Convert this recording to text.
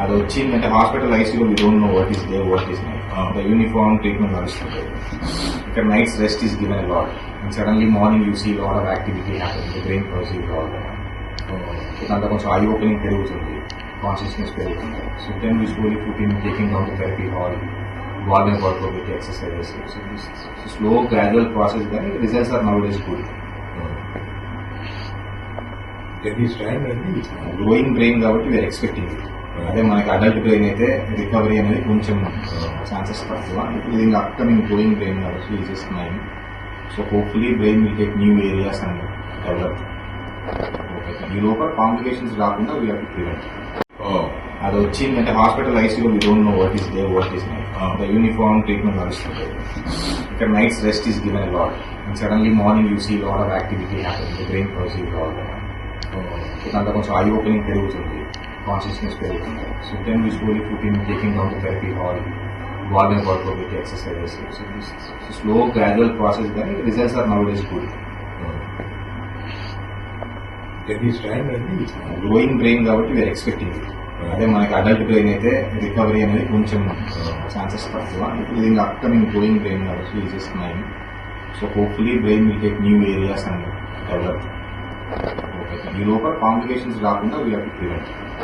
అది వచ్చిందంటే హాస్పిటల్ ఐసీలో we don't know what is day what is night the uniform treatment నడుస్తుంది. ఇక్కడ nights rest is given a lot and suddenly morning you see lot of activity happen the brain proceeds all దాంట్లో కొంచెం eye opening పెరుగుతుంది, consciousness పెరుగుతుంది. So then we slowly put in taking down to therapy hall, wall and work with exercises. Slow gradual process కానీ results are now days good. Growing brain కాబట్టి we are expecting it. అదే మనకి adult brain అయితే recovery అనేది కొంచెం chances తక్కువ. ఇప్పుడు ఇది ఇంకా అప్కమింగ్ గ్రోయింగ్ బ్రెయిన్ కాబట్టి is is mind. So hopefully brain will take new areas and develop. ఈ లోపల కాంప్లికేషన్స్ రాకుండా వీ హ్యావ్ టు ప్రివెంట్. అది వచ్చిందంటే హాస్పిటల్ ఐసీలో we don't know what is day what is night the uniform treatment నడుస్తుంది. ఇక్కడ nights rest is given a lot and suddenly morning you see lot of activity happen the brain proceeds all దాంట్లో కొంచెం eye opening పెరుగుతుంది, consciousness పెరుగుతుంది. So then we slowly put in taking down to therapy hall, wall and work with exercises. Slow gradual process కానీ results are now days good. Growing brain కాబట్టి we are expecting it. అదే మనకి adult brain అయితే recovery అనేది కొంచెం chances తక్కువ. ఇప్పుడు ఇది ఇంకా అప్కమింగ్ గ్రోయింగ్ బ్రెయిన్ కాబట్టి is is mind. So hopefully brain will take new areas and develop. ఈ లోపల కాంప్లికేషన్స్ రాకుండా వీ హ్యావ్ టు ప్రివెంట్.